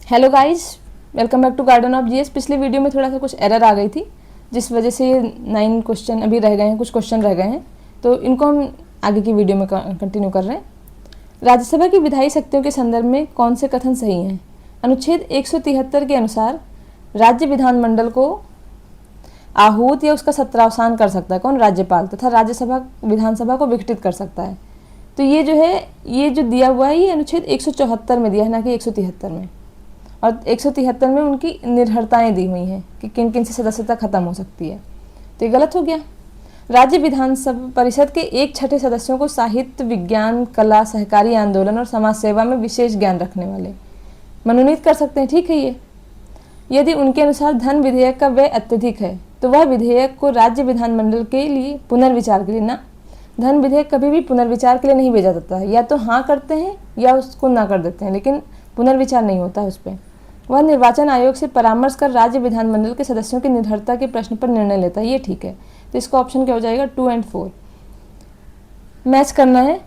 Hello guys, welcome back to garden of GS. पिछले video में थोड़ा सा कुछ एरर आ गई थी, जिस वजह से ये 9 क्वेश्चन अभी रह गए हैं, कुछ क्वेश्चन रह गए हैं, तो इनको हम आगे की वीडियो में कंटिन्यू कर रहे हैं। राज्यसभा की विधायी शक्तियों के संदर्भ में कौन से कथन सही हैं? अनुच्छेद 173 के अनुसार राज्य विधानमंडल को आहूत या उसका सत्रावसान कर सकता है कौन? राज्यपाल, तथा राज्यसभा विधानसभा को विघटित कर सकता है। तो ये जो दिया हुआ है, ये अनुच्छेद 174 में दिया है, ना कि 173 में। और 173 में उनकी निर्भरताएं दी हुई हैं कि किन किन से सदस्यता खत्म हो सकती है, तो ये गलत हो गया। राज्य विधानसभा परिषद के 1/6 सदस्यों को साहित्य, विज्ञान, कला, सहकारी आंदोलन और समाज सेवा में विशेष ज्ञान रखने वाले मनोनीत कर सकते हैं, ठीक है। ये यदि उनके अनुसार धन विधेयक का व्यय अत्यधिक है तो वह विधेयक को राज्य विधानमंडल के लिए पुनर्विचार के लिए, ना, धन विधेयक कभी भी पुनर्विचार के लिए नहीं भेजा जाता है, या तो हाँ करते हैं या उसको ना कर देते हैं, लेकिन पुनर्विचार नहीं होता है उस पर। वह निर्वाचन आयोग से परामर्श कर राज्य विधानमंडल के सदस्यों की निर्भरता के प्रश्न पर निर्णय लेता है, ये ठीक है। तो इसका ऑप्शन क्या हो जाएगा? 2 और 4 मैच करना है।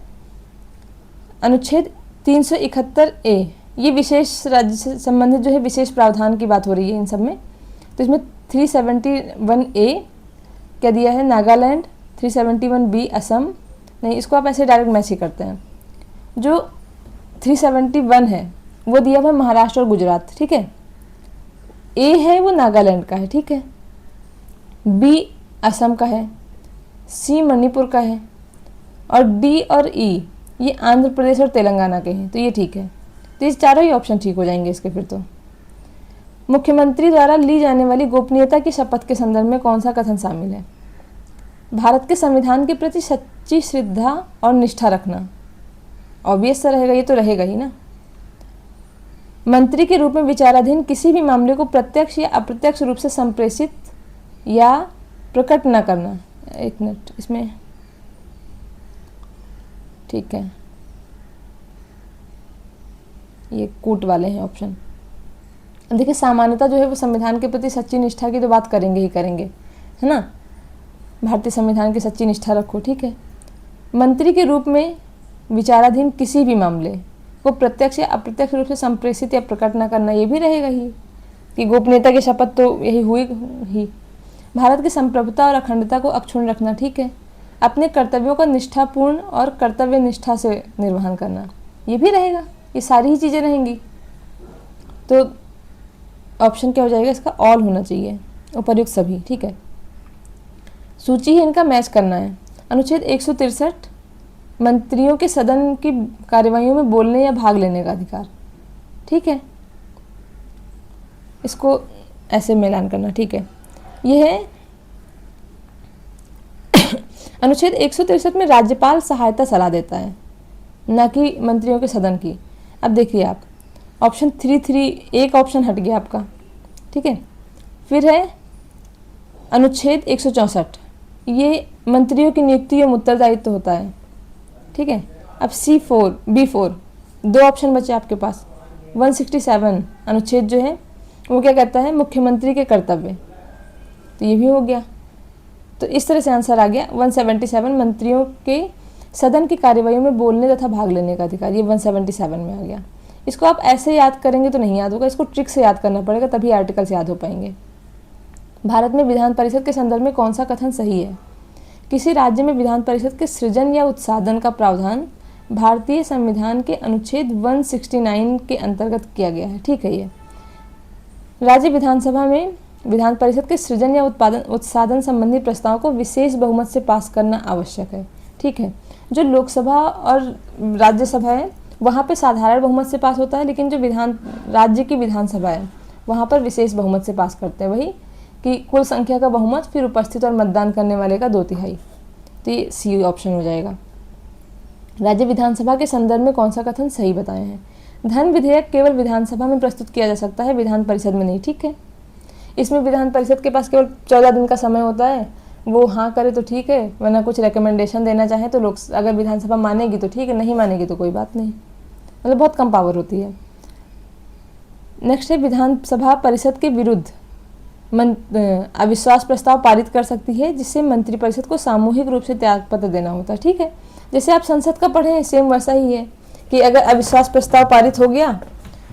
अनुच्छेद 371A, ये विशेष राज्य से संबंधित जो है विशेष प्रावधान की बात हो रही है इन सब में। तो इसमें 371A क्या दिया है? नागालैंड। 371B असम। नहीं, इसको आप ऐसे डायरेक्ट मैच ही करते हैं। जो 371 है वो दिया हुआ है महाराष्ट्र और गुजरात, ठीक है। ए है वो नागालैंड का है, ठीक है। बी असम का है, सी मणिपुर का है, और डी और ई ये आंध्र प्रदेश और तेलंगाना के हैं, तो ये ठीक है। तो ये चारों ही ऑप्शन ठीक हो जाएंगे इसके फिर। तो मुख्यमंत्री द्वारा ली जाने वाली गोपनीयता की शपथ के संदर्भ में कौन सा कथन शामिल है? भारत के संविधान के प्रति सच्ची श्रद्धा और निष्ठा रखना। ऑब्वियस सा रहेगा, ये तो रहेगा ही ना। मंत्री के रूप में विचाराधीन किसी भी मामले को प्रत्यक्ष या अप्रत्यक्ष रूप से संप्रेषित या प्रकट न करना। एक मिनट, इसमें ठीक है, ये कूट वाले हैं ऑप्शन। देखिए, सामान्यतः जो है वो संविधान के प्रति सच्ची निष्ठा की तो बात करेंगे ही करेंगे, है ना। भारतीय संविधान की सच्ची निष्ठा रखो, ठीक है। मंत्री के रूप में विचाराधीन किसी भी मामले को प्रत्यक्ष या अप्रत्यक्ष रूप से संप्रेषित या प्रकट न करना, ये भी रहेगा ही कि गोपनीयता की शपथ तो यही हुई ही। भारत की संप्रभुता और अखंडता को अक्षुण्ण रखना, ठीक है। अपने कर्तव्यों का निष्ठापूर्ण और कर्तव्य निष्ठा से निर्वहन करना, ये भी रहेगा। ये सारी ही चीज़ें रहेंगी। तो ऑप्शन क्या हो जाएगा इसका? ऑल होना चाहिए, उपर्युक्त सभी, ठीक है। सूची ही इनका मैच करना है। अनुच्छेद 163 मंत्रियों के सदन की कार्यवाहियों में बोलने या भाग लेने का अधिकार, ठीक है। इसको ऐसे मिलान करना, ठीक है। यह है अनुच्छेद 163 में राज्यपाल सहायता सलाह देता है, ना कि मंत्रियों के सदन की। अब देखिए आप, ऑप्शन 3 एक ऑप्शन हट गया आपका, ठीक है। फिर है अनुच्छेद 164, ये मंत्रियों की नियुक्ति एवं उत्तरदायित्व होता है, ठीक है। अब B4 दो ऑप्शन बचे आपके पास। 167 अनुच्छेद जो है वो क्या कहता है? मुख्यमंत्री के कर्तव्य, तो ये भी हो गया। तो इस तरह से आंसर आ गया 177 मंत्रियों के सदन की कार्यवाहियों में बोलने तथा भाग लेने का अधिकार, ये 177 में आ गया। इसको आप ऐसे याद करेंगे तो नहीं याद होगा, इसको ट्रिक से याद करना पड़ेगा, तभी आर्टिकल्स याद हो पाएंगे। भारत में विधान परिषद के संदर्भ में कौन सा कथन सही है? किसी राज्य में विधान परिषद के सृजन या उत्साधन का प्रावधान भारतीय संविधान के अनुच्छेद 169 के अंतर्गत किया गया है, ठीक है। ये राज्य विधानसभा में विधान परिषद के सृजन या उत्साधन संबंधी प्रस्ताव को विशेष बहुमत से पास करना आवश्यक है, ठीक है। जो लोकसभा और राज्यसभा है वहाँ पे साधारण बहुमत से पास होता है, लेकिन जो राज्य की विधानसभा है वहाँ पर विशेष बहुमत से पास करते हैं, वही कि कुल संख्या का बहुमत, फिर उपस्थित और मतदान करने वाले का 2/3। तो ये सी ऑप्शन हो जाएगा। राज्य विधानसभा के संदर्भ में कौन सा कथन सही बताए हैं? धन विधेयक केवल विधानसभा में प्रस्तुत किया जा सकता है, विधान परिषद में नहीं, ठीक है। इसमें विधान परिषद के पास केवल 14 दिन का समय होता है, वो हाँ करे तो ठीक है, वरना कुछ रिकमेंडेशन देना चाहे तो लोग, अगर विधानसभा मानेगी तो ठीक है, नहीं मानेगी तो कोई बात नहीं, मतलब बहुत कम पावर होती है। नेक्स्ट है विधानसभा परिषद के विरुद्ध अविश्वास प्रस्ताव पारित कर सकती है, जिससे मंत्रिपरिषद को सामूहिक रूप से त्यागपत्र देना होता है, ठीक है। जैसे आप संसद का पढ़े हैं, सेम वैसा ही है कि अगर अविश्वास प्रस्ताव पारित हो गया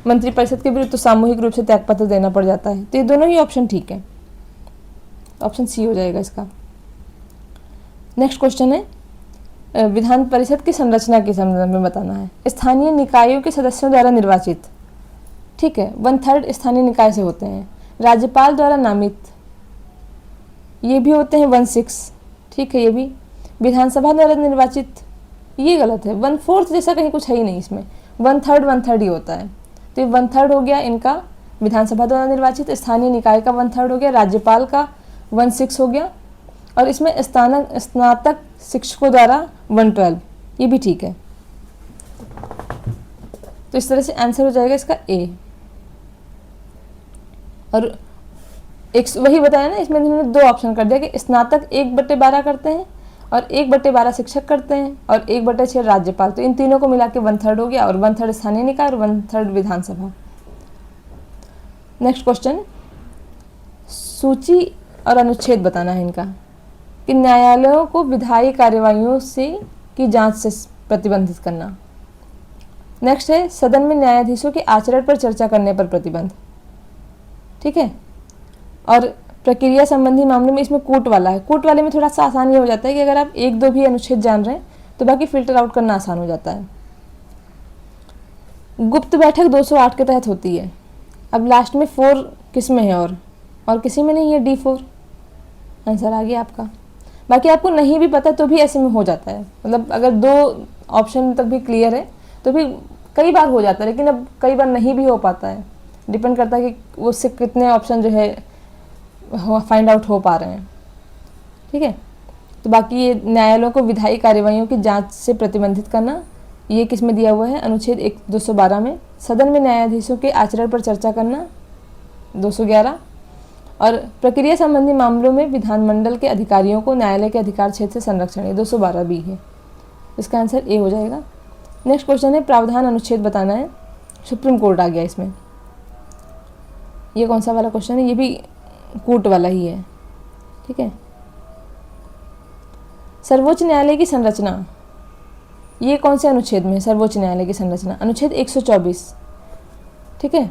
मंत्रिपरिषद के विरुद्ध तो सामूहिक रूप से त्यागपत्र देना पड़ जाता है। तो ये दोनों ही ऑप्शन ठीक है, ऑप्शन सी हो जाएगा इसका। नेक्स्ट क्वेश्चन है विधान परिषद की संरचना के संदर्भ में बताना है। स्थानीय निकायों के सदस्यों द्वारा निर्वाचित, ठीक है, 1/3 स्थानीय निकाय से होते हैं। राज्यपाल द्वारा नामित, ये भी होते हैं 1/6, ठीक है, ये भी। विधानसभा द्वारा निर्वाचित, ये गलत है, 1/4 जैसा कहीं कुछ है ही नहीं इसमें, 1/3 ही होता है। तो ये 1/3 हो गया इनका विधानसभा द्वारा निर्वाचित, स्थानीय निकाय का 1/3 हो गया, राज्यपाल का 1/6 हो गया, और इसमें स्नातक शिक्षकों द्वारा 1/12, ये भी ठीक है। तो इस तरह से आंसर हो जाएगा इसका ए। और एक वही बताया ना, इसमें इन्होंने 2 ऑप्शन कर दिया कि स्नातक 1/12 करते हैं और 1/12 शिक्षक करते हैं और 1/6 राज्यपाल। तो इन तीनों को मिला के 1/3 हो गया, और 1/3 स्थानीय निकाय और 1/3 विधानसभा। नेक्स्ट क्वेश्चन, सूची और अनुच्छेद बताना है इनका कि न्यायालयों को विधायी कार्यवाहियों से की जांच से प्रतिबंधित करना। नेक्स्ट है सदन में न्यायाधीशों के आचरण पर चर्चा करने पर प्रतिबंध, ठीक है। और प्रक्रिया संबंधी मामलों में इसमें कूट वाला है। कूट वाले में थोड़ा सा आसान ये हो जाता है कि अगर आप 1-2 भी अनुच्छेद जान रहे हैं तो बाकी फिल्टर आउट करना आसान हो जाता है। गुप्त बैठक 208 के तहत होती है। अब लास्ट में 4 किस में है और किसी में नहीं है, D4 आंसर आ गया आपका। बाकी आपको नहीं भी पता तो भी ऐसे में हो जाता है, मतलब अगर 2 ऑप्शन तक भी क्लियर है तो भी कई बार हो जाता है, लेकिन अब कई बार नहीं भी हो पाता है, डिपेंड करता है कि उससे कितने ऑप्शन जो है फाइंड आउट हो पा रहे हैं, ठीक है। तो बाकी ये न्यायालयों को विधायी कार्यवाहियों की जांच से प्रतिबंधित करना, ये किस में दिया हुआ है, अनुच्छेद 212 में। सदन में न्यायाधीशों के आचरण पर चर्चा करना 211, और प्रक्रिया संबंधी मामलों में विधानमंडल के अधिकारियों को न्यायालय के अधिकार क्षेत्र से संरक्षण, ये 212 भी है। इसका आंसर ए हो जाएगा। नेक्स्ट क्वेश्चन है प्रावधान अनुच्छेद बताना है। सुप्रीम कोर्ट आ गया इसमें, ये कौन सा वाला क्वेश्चन है, ये भी कूट वाला ही है, ठीक है। सर्वोच्च न्यायालय की संरचना, ये कौन से अनुच्छेद में है सर्वोच्च न्यायालय की संरचना, अनुच्छेद 124, ठीक है।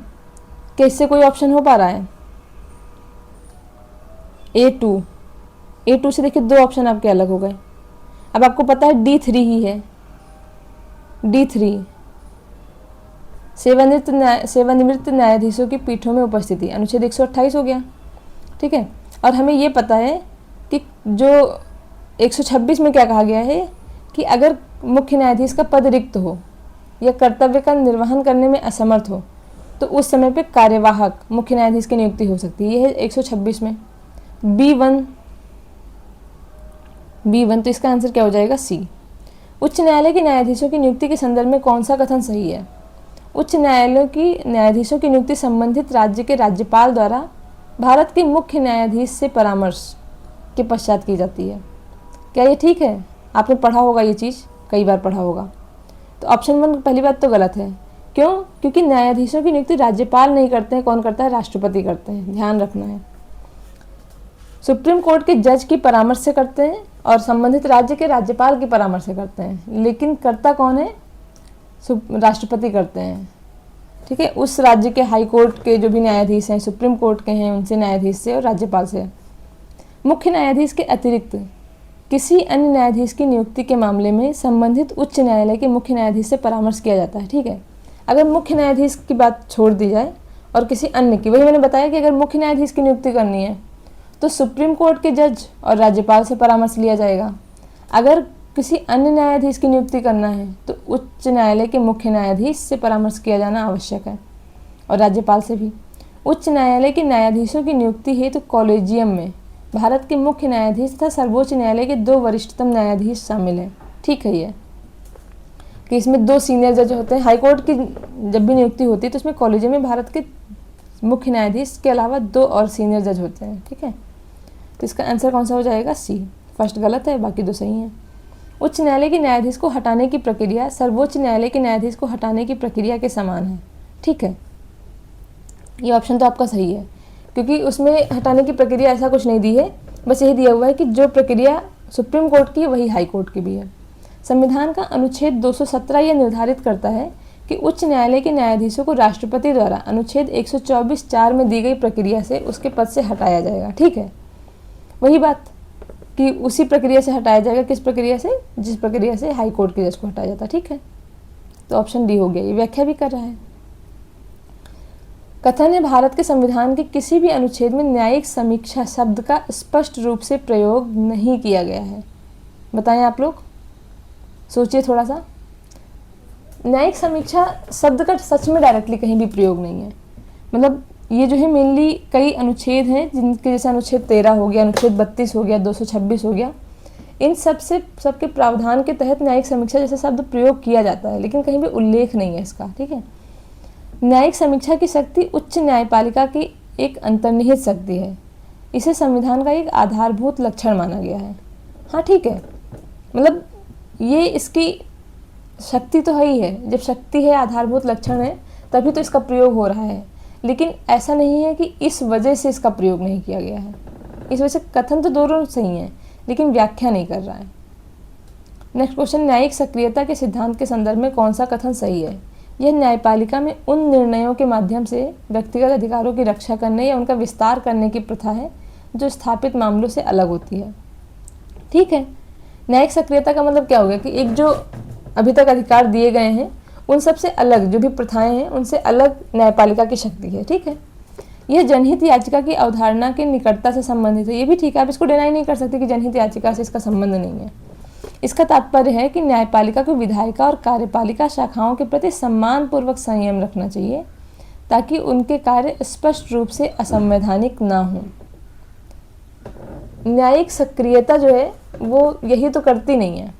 क्या इससे कोई ऑप्शन हो पा रहा है, A2 से देखिए 2 ऑप्शन आपके अलग हो गए। अब आपको पता है D3 ही है, D3 सेवानिवृत्त न्यायाधीशों की पीठों में उपस्थिति, अनुच्छेद 128 हो गया, ठीक है। और हमें ये पता है कि जो 126 में क्या कहा गया है कि अगर मुख्य न्यायाधीश का पद रिक्त हो या कर्तव्य का निर्वहन करने में असमर्थ हो तो उस समय पे कार्यवाहक मुख्य न्यायाधीश की नियुक्ति हो सकती है, ये है 126 में। B1 तो इसका आंसर क्या हो जाएगा, C। उच्च न्यायालय के न्यायाधीशों की नियुक्ति के संदर्भ में कौन सा कथन सही है। उच्च न्यायालयों की न्यायाधीशों की नियुक्ति संबंधित राज्य के राज्यपाल द्वारा भारत के मुख्य न्यायाधीश से परामर्श के पश्चात की जाती है। क्या ये ठीक है, आपने पढ़ा होगा ये चीज़, कई बार पढ़ा होगा। तो ऑप्शन 1 पहली बात तो गलत है। क्यों, क्योंकि न्यायाधीशों की नियुक्ति राज्यपाल नहीं करते हैं, कौन करता है, राष्ट्रपति करते हैं, ध्यान रखना है। सुप्रीम कोर्ट के जज की परामर्श से करते हैं और संबंधित राज्य के राज्यपाल की परामर्श से करते हैं, लेकिन करता कौन है, राष्ट्रपति करते हैं, ठीक है। उस राज्य के हाई कोर्ट के जो भी न्यायाधीश हैं, सुप्रीम कोर्ट के हैं, उनसे न्यायाधीश से और राज्यपाल से। मुख्य न्यायाधीश के अतिरिक्त किसी अन्य न्यायाधीश की नियुक्ति के मामले में संबंधित उच्च न्यायालय के मुख्य न्यायाधीश से परामर्श किया जाता है, ठीक है। अगर मुख्य न्यायाधीश की बात छोड़ दी जाए और किसी अन्य की, वही मैंने बताया कि अगर मुख्य न्यायाधीश की नियुक्ति करनी है तो सुप्रीम कोर्ट के जज और राज्यपाल से परामर्श लिया जाएगा। अगर किसी अन्य न्यायाधीश की नियुक्ति करना है तो उच्च न्यायालय के मुख्य न्यायाधीश से परामर्श किया जाना आवश्यक है, और राज्यपाल से भी। उच्च न्यायालय के न्यायाधीशों की नियुक्ति हेतु कॉलेजियम में भारत के मुख्य न्यायाधीश तथा सर्वोच्च न्यायालय के 2 वरिष्ठतम न्यायाधीश शामिल हैं, ठीक है। ये कि इसमें 2 सीनियर जज होते हैं। हाईकोर्ट की जब भी नियुक्ति होती है तो इसमें कॉलेजियम में भारत के मुख्य न्यायाधीश के अलावा 2 और सीनियर जज होते हैं, ठीक है। तो इसका आंसर कौन सा हो जाएगा, C। फर्स्ट गलत है, बाकी 2 सही हैं। उच्च न्यायालय के न्यायाधीश को हटाने की प्रक्रिया सर्वोच्च न्यायालय के न्यायाधीश को हटाने की प्रक्रिया के समान है, ठीक है। ये ऑप्शन तो आपका सही है, क्योंकि उसमें हटाने की प्रक्रिया ऐसा कुछ नहीं दी है, बस यही दिया हुआ है कि जो प्रक्रिया सुप्रीम कोर्ट की है वही हाई कोर्ट की भी है। संविधान का अनुच्छेद 217 यह निर्धारित करता है कि उच्च न्यायालय के न्यायाधीशों को राष्ट्रपति द्वारा अनुच्छेद 124(4) में दी गई प्रक्रिया से उसके पद से हटाया जाएगा। ठीक है, वही बात कि उसी प्रक्रिया से हटाया जाएगा। किस प्रक्रिया से? जिस प्रक्रिया से हाई कोर्ट के जज को हटाया जाता है। ठीक है, तो ऑप्शन डी हो गया। ये व्याख्या भी कर रहा है। कथन है भारत के संविधान के किसी भी अनुच्छेद में न्यायिक समीक्षा शब्द का स्पष्ट रूप से प्रयोग नहीं किया गया है। बताएं आप लोग, सोचिए थोड़ा सा। न्यायिक समीक्षा शब्द का सच में डायरेक्टली कहीं भी प्रयोग नहीं है। मतलब ये जो है मेनली कई अनुच्छेद हैं जिनके, जैसे अनुच्छेद 13 हो गया, अनुच्छेद 32 हो गया, 226 हो गया, इन सबके प्रावधान के तहत न्यायिक समीक्षा जैसे शब्द प्रयोग किया जाता है, लेकिन कहीं भी उल्लेख नहीं है इसका। ठीक है, न्यायिक समीक्षा की शक्ति उच्च न्यायपालिका की एक अंतर्निहित शक्ति है। इसे संविधान का एक आधारभूत लक्षण माना गया है। हाँ ठीक है, मतलब ये इसकी शक्ति तो है ही है। जब शक्ति है, आधारभूत लक्षण है, तभी तो इसका प्रयोग हो रहा है। लेकिन ऐसा नहीं है कि इस वजह से इसका प्रयोग नहीं किया गया है। इस वजह से कथन तो दोनों सही हैं, लेकिन व्याख्या नहीं कर रहा है। नेक्स्ट क्वेश्चन, न्यायिक सक्रियता के सिद्धांत के संदर्भ में कौन सा कथन सही है? यह न्यायपालिका में उन निर्णयों के माध्यम से व्यक्तिगत अधिकारों की रक्षा करने या उनका विस्तार करने की प्रथा है जो स्थापित मामलों से अलग होती है। ठीक है, न्यायिक सक्रियता का मतलब क्या हो गया कि एक जो अभी तक अधिकार दिए गए हैं उन सबसे अलग जो भी प्रथाएं हैं उनसे अलग न्यायपालिका की शक्ति है। ठीक है, यह जनहित याचिका की अवधारणा के निकटता से संबंधित है। ये भी ठीक है, आप इसको डिनाई नहीं कर सकते कि जनहित याचिका से इसका संबंध नहीं है। इसका तात्पर्य है कि न्यायपालिका को विधायिका और कार्यपालिका शाखाओं के प्रति सम्मानपूर्वक संयम रखना चाहिए ताकि उनके कार्य स्पष्ट रूप से असंवैधानिक ना हो। न्यायिक सक्रियता जो है वो यही तो करती नहीं है।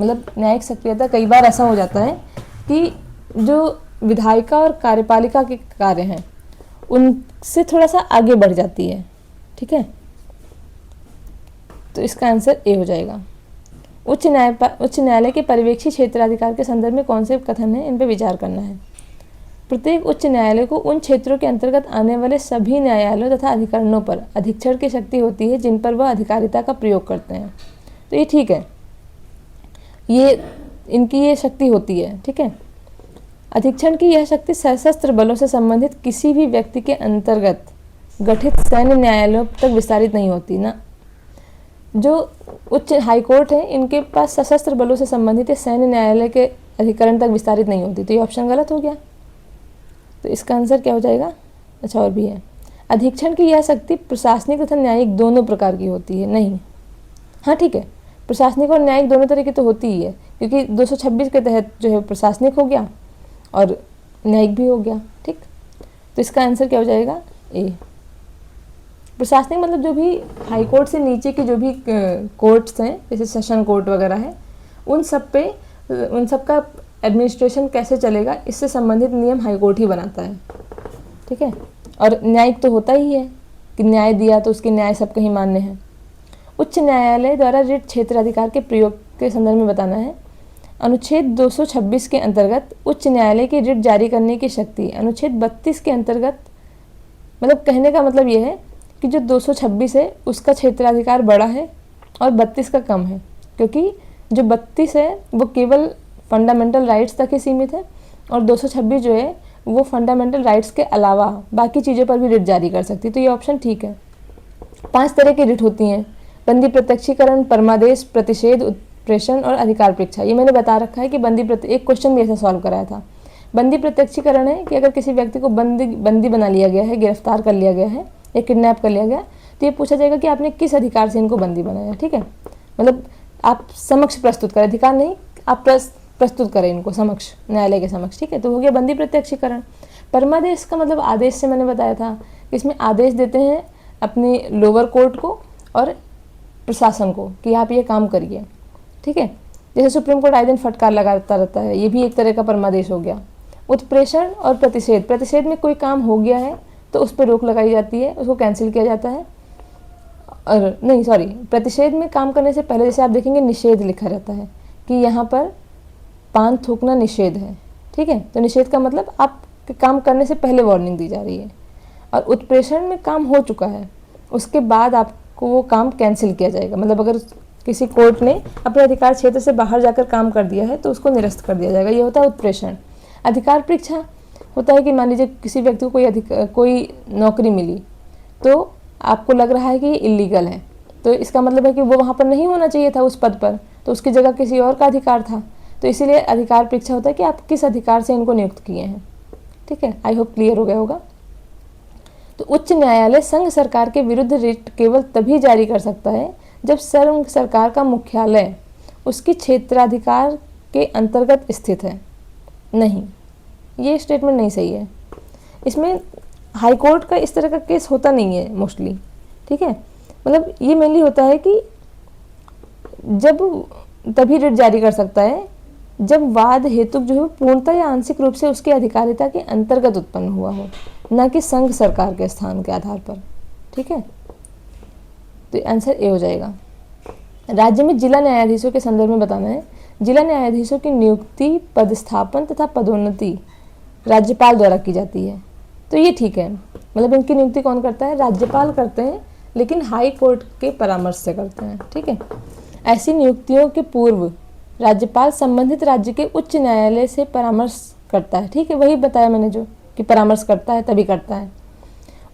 मतलब न्यायिक सक्रियता कई बार ऐसा हो जाता है कि जो विधायिका और कार्यपालिका के कार्य हैं उनसे थोड़ा सा आगे बढ़ जाती है। ठीक है, तो इसका आंसर ए हो जाएगा। उच्च न्यायालय के पर्यवेक्षी क्षेत्राधिकार के संदर्भ में कौन से कथन है, इन पर विचार करना है। प्रत्येक उच्च न्यायालय को उन क्षेत्रों के अंतर्गत आने वाले सभी न्यायालयों तथा अधिकरणों पर अधीक्षण की शक्ति होती है जिन पर वह अधिकारिता का प्रयोग करते हैं। तो ये ठीक है, ये इनकी ये शक्ति होती है। ठीक है, अधीक्षण की यह शक्ति सशस्त्र बलों से संबंधित किसी भी व्यक्ति के अंतर्गत गठित सैन्य न्यायालयों तक विस्तारित नहीं होती ना। जो उच्च हाई कोर्ट है इनके पास सशस्त्र बलों से संबंधित सैन्य न्यायालय के अधिकरण तक विस्तारित नहीं होती। तो ये ऑप्शन गलत हो गया। तो इसका आंसर क्या हो जाएगा? अच्छा, और भी है। अधीक्षण की यह शक्ति प्रशासनिक तथा न्यायिक दोनों प्रकार की होती है। नहीं, हाँ ठीक है, प्रशासनिक और न्यायिक दोनों तरह की तो होती ही है, क्योंकि 226 के तहत जो है प्रशासनिक हो गया और न्यायिक भी हो गया। ठीक, तो इसका आंसर क्या हो जाएगा? ए। प्रशासनिक मतलब जो भी हाई कोर्ट से नीचे के जो भी कोर्ट्स हैं, जैसे सेशन कोर्ट वगैरह है, उन सब का एडमिनिस्ट्रेशन कैसे चलेगा इससे संबंधित नियम हाई कोर्ट ही बनाता है। ठीक है, और न्यायिक तो होता ही है कि न्याय दिया तो उसके न्याय सब कहीं मान्य है। उच्च न्यायालय द्वारा रिट क्षेत्राधिकार के प्रयोग के संदर्भ में बताना है। अनुच्छेद 226 के अंतर्गत उच्च न्यायालय की रिट जारी करने की शक्ति अनुच्छेद 32 के अंतर्गत, मतलब कहने का मतलब यह है कि जो 226 है उसका क्षेत्राधिकार बड़ा है और 32 का कम है, क्योंकि जो 32 है वो केवल फंडामेंटल राइट्स तक ही सीमित है और 226 जो है वो फंडामेंटल राइट्स के अलावा बाकी चीज़ों पर भी रिट जारी कर सकती है। तो ये ऑप्शन ठीक है। 5 तरह की रिट होती हैं: बंदी प्रत्यक्षीकरण, परमादेश, प्रतिषेध, उत्प्रेषण और अधिकार परीक्षा। ये मैंने बता रखा है कि एक क्वेश्चन भी ऐसा सॉल्व कराया था। बंदी प्रत्यक्षीकरण है कि अगर किसी व्यक्ति को बंदी बना लिया गया है, गिरफ्तार कर लिया गया है या किडनैप कर लिया गया, तो ये पूछा जाएगा कि आपने किस अधिकार से इनको बंदी बनाया। ठीक है, मतलब आप समक्ष प्रस्तुत करें, अधिकार नहीं, आप प्रस्तुत करें इनको समक्ष, न्यायालय के समक्ष। ठीक है, तो हो गया बंदी प्रत्यक्षीकरण। परमादेश का मतलब आदेश से मैंने बताया था कि इसमें आदेश देते हैं अपनी लोअर कोर्ट को और प्रशासन को कि आप ये काम करिए। ठीक है, जैसे सुप्रीम कोर्ट आए दिन फटकार लगाता रहता है, ये भी एक तरह का परमादेश हो गया। उत्प्रेषण और प्रतिषेध, प्रतिषेध में कोई काम हो गया है तो उस पर रोक लगाई जाती है, उसको कैंसिल किया जाता है। और नहीं सॉरी, प्रतिषेध में काम करने से पहले जैसे आप देखेंगे निषेध लिखा रहता है कि यहाँ पर पान थूकना निषेध है। ठीक है, तो निषेध का मतलब आप काम करने से पहले वार्निंग दी जा रही है। और उत्प्रेषण में काम हो चुका है, उसके बाद आपको वो काम कैंसिल किया जाएगा। मतलब अगर किसी कोर्ट ने अपने अधिकार क्षेत्र से बाहर जाकर काम कर दिया है तो उसको निरस्त कर दिया जाएगा, ये होता है उत्प्रेषण। अधिकार परीक्षा होता है कि मान लीजिए किसी व्यक्ति को कोई नौकरी मिली तो आपको लग रहा है कि ये इलीगल है, तो इसका मतलब है कि वो वहाँ पर नहीं होना चाहिए था उस पद पर, तो उसकी जगह किसी और का अधिकार था। तो इसीलिए अधिकार परीक्षा होता है कि आप किस अधिकार से इनको नियुक्त किए हैं। ठीक है, आई होप क्लियर हो गया होगा। तो उच्च न्यायालय संघ सरकार के विरुद्ध रिट केवल तभी जारी कर सकता है जब संघ सरकार का मुख्यालय उसकी क्षेत्राधिकार के अंतर्गत स्थित है। नहीं, ये स्टेटमेंट नहीं सही है। इसमें हाई कोर्ट का इस तरह का केस होता नहीं है मोस्टली। ठीक है, मतलब ये मेनली होता है कि जब तभी रिट जारी कर सकता है जब वाद हेतु जो है पूर्णतः या आंशिक रूप से उसकी अधिकारिता के अंतर्गत उत्पन्न हुआ हो, न कि संघ सरकार के स्थान के आधार पर। ठीक है, तो आंसर ए हो जाएगा। राज्य में जिला न्यायाधीशों के संदर्भ में बताना है। जिला न्यायाधीशों की नियुक्ति, पदस्थापन तथा पदोन्नति राज्यपाल द्वारा की जाती है। तो ये ठीक है, मतलब इनकी नियुक्ति कौन करता है? राज्यपाल करते हैं, लेकिन हाई कोर्ट के परामर्श से करते हैं। ठीक है, ऐसी नियुक्तियों के पूर्व राज्यपाल संबंधित राज्य के उच्च न्यायालय से परामर्श करता है। ठीक है, वही बताया मैंने जो कि परामर्श करता है तभी करता है।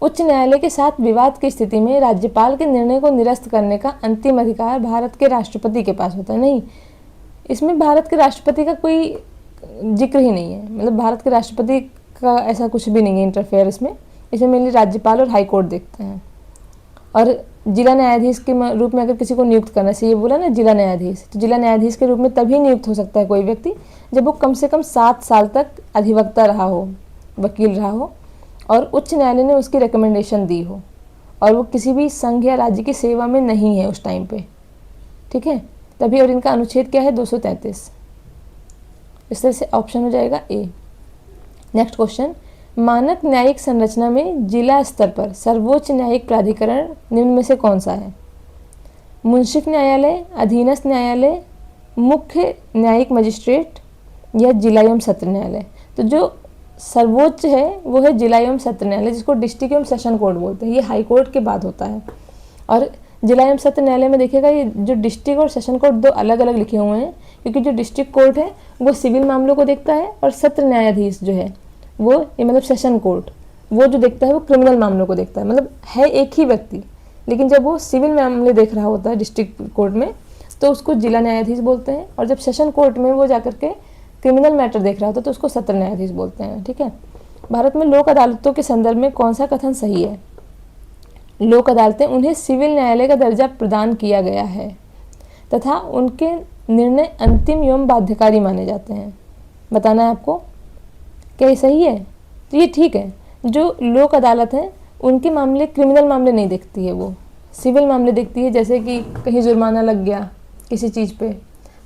उच्च न्यायालय के साथ विवाद की स्थिति में राज्यपाल के निर्णय को निरस्त करने का अंतिम अधिकार भारत के राष्ट्रपति के पास होता है। नहीं, इसमें भारत के राष्ट्रपति का कोई जिक्र ही नहीं है, मतलब भारत के राष्ट्रपति का ऐसा कुछ भी नहीं है इंटरफेयर इसमें मेनली राज्यपाल और हाई कोर्ट देखते हैं। और जिला न्यायाधीश के रूप में अगर किसी को नियुक्त करना चाहिए, बोला ना जिला न्यायाधीश, तो जिला न्यायाधीश के रूप में तभी नियुक्त हो सकता है कोई व्यक्ति जब वो कम से कम 7 साल तक अधिवक्ता रहा हो, वकील रहा हो, और उच्च न्यायालय ने उसकी रिकमेंडेशन दी हो, और वो किसी भी संघ या राज्य की सेवा में नहीं है उस टाइम पे। ठीक है, तभी। और इनका अनुच्छेद क्या है? 233। इस तरह से ऑप्शन हो जाएगा ए। नेक्स्ट क्वेश्चन, मानक न्यायिक संरचना में जिला स्तर पर सर्वोच्च न्यायिक प्राधिकरण निम्न में से कौन सा है? मुंसिफ न्यायालय, अधीनस्थ न्यायालय, मुख्य न्यायिक मजिस्ट्रेट या जिला एवं सत्र न्यायालय? तो जो सर्वोच्च है वो है जिला एवं सत्र न्यायालय, जिसको डिस्ट्रिक्ट एवं सेशन कोर्ट बोलते हैं। ये हाई कोर्ट के बाद होता है। और जिला एवं सत्र न्यायालय में देखिएगा, ये जो डिस्ट्रिक्ट और सेशन कोर्ट दो अलग अलग लिखे हुए हैं, क्योंकि जो डिस्ट्रिक्ट कोर्ट है वो सिविल मामलों को देखता है, और सत्र न्यायाधीश जो है वो ये मतलब सेशन कोर्ट वो जो देखता है वो क्रिमिनल मामलों को देखता है। मतलब है एक ही व्यक्ति, लेकिन जब वो सिविल मामले देख रहा होता है डिस्ट्रिक्ट कोर्ट में तो उसको जिला न्यायाधीश बोलते हैं, और जब सेशन कोर्ट में वो जाकर के क्रिमिनल मैटर देख रहा होता है तो उसको सत्र न्यायाधीश बोलते हैं। ठीक है, भारत में लोक अदालतों के संदर्भ में कौन सा कथन सही है? लोक अदालतें उन्हें सिविल न्यायालय का दर्जा प्रदान किया गया है तथा उनके निर्णय अंतिम एवं बाध्यकारी माने जाते हैं। बताना है आपको, क्या ये सही है? तो ये ठीक है। जो लोक अदालत है उनके मामले क्रिमिनल मामले नहीं देखती है, वो सिविल मामले देखती है। जैसे कि कहीं जुर्माना लग गया किसी चीज़ पे,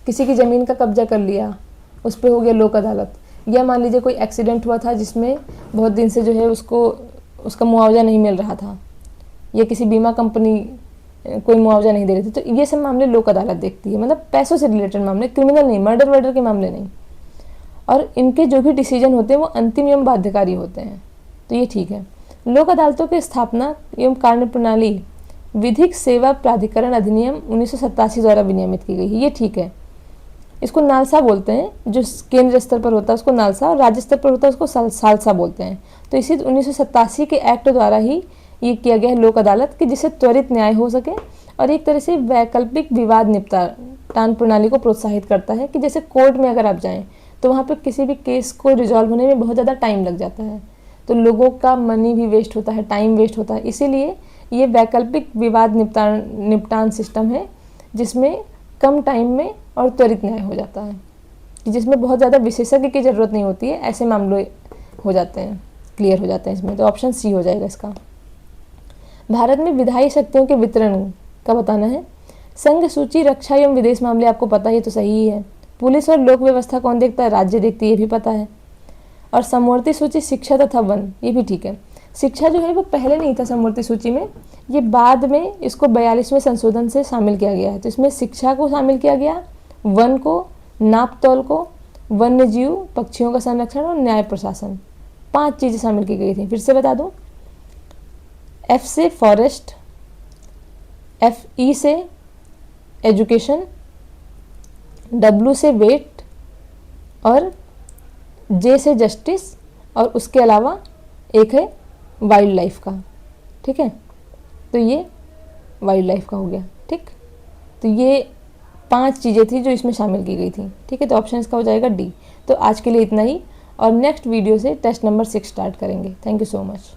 किसी की ज़मीन का कब्जा कर लिया, उस पर हो गया लोक अदालत। या मान लीजिए कोई एक्सीडेंट हुआ था जिसमें बहुत दिन से जो है उसका मुआवजा नहीं मिल रहा था, या किसी बीमा कंपनी कोई मुआवजा नहीं दे रही थी, तो ये सब मामले लोक अदालत देखती है। मतलब पैसों से रिलेटेड मामले, क्रिमिनल नहीं, मर्डर वर्डर के मामले नहीं। और इनके जो भी डिसीजन होते हैं वो अंतिम एवं बाध्यकारी होते हैं, तो ये ठीक है। लोक अदालतों की स्थापना एवं कार्यप्रणाली विधिक सेवा प्राधिकरण अधिनियम 1987 द्वारा विनियमित की गई है, ये ठीक है। इसको नालसा बोलते हैं, जो केंद्र स्तर पर होता है उसको नालसा, और राज्य स्तर पर होता है उसको सालसा बोलते हैं। तो इसी 1987 के एक्ट द्वारा ही ये किया गया है लोक अदालत, कि जिससे त्वरित न्याय हो सके, और एक तरह से वैकल्पिक विवाद निपटान प्रणाली को प्रोत्साहित करता है। कि जैसे कोर्ट में अगर आप जाएं तो वहाँ पे किसी भी केस को रिजॉल्व होने में बहुत ज़्यादा टाइम लग जाता है, तो लोगों का मनी भी वेस्ट होता है, टाइम वेस्ट होता है। इसीलिए ये वैकल्पिक विवाद निपटान सिस्टम है, जिसमें कम टाइम में और त्वरित न्याय हो जाता है, जिसमें बहुत ज़्यादा विशेषज्ञ की ज़रूरत नहीं होती है, ऐसे मामले हो जाते हैं, क्लियर हो जाते हैं इसमें। तो ऑप्शन सी हो जाएगा इसका। भारत में विधायी शक्तियों के वितरण का बताना है। संघ सूची रक्षा एवं विदेश मामले आपको पता है, तो सही ही है। पुलिस और लोक व्यवस्था कौन देखता है? राज्य देखती है, ये भी पता है। और समवर्ती सूची शिक्षा तथा वन, ये भी ठीक है। शिक्षा जो है वो पहले नहीं था समवर्ती सूची में, ये बाद में इसको 42वें संशोधन से शामिल किया गया है। तो इसमें शिक्षा को शामिल किया गया, वन को, नाप तौल को, वन्य जीव पक्षियों का संरक्षण और न्याय प्रशासन, 5 चीज़ें शामिल की गई थी। फिर से बता दूं, एफ से फॉरेस्ट, FE से एजुकेशन, W से वेट, और जे से जस्टिस और उसके अलावा एक है वाइल्ड लाइफ का। ठीक है, तो ये वाइल्ड लाइफ का हो गया। ठीक, तो ये 5 चीज़ें थी जो इसमें शामिल की गई थी। ठीक है, तो ऑप्शन इसका हो जाएगा डी। तो आज के लिए इतना ही, और नेक्स्ट वीडियो से टेस्ट नंबर 6 स्टार्ट करेंगे। Thank you so much.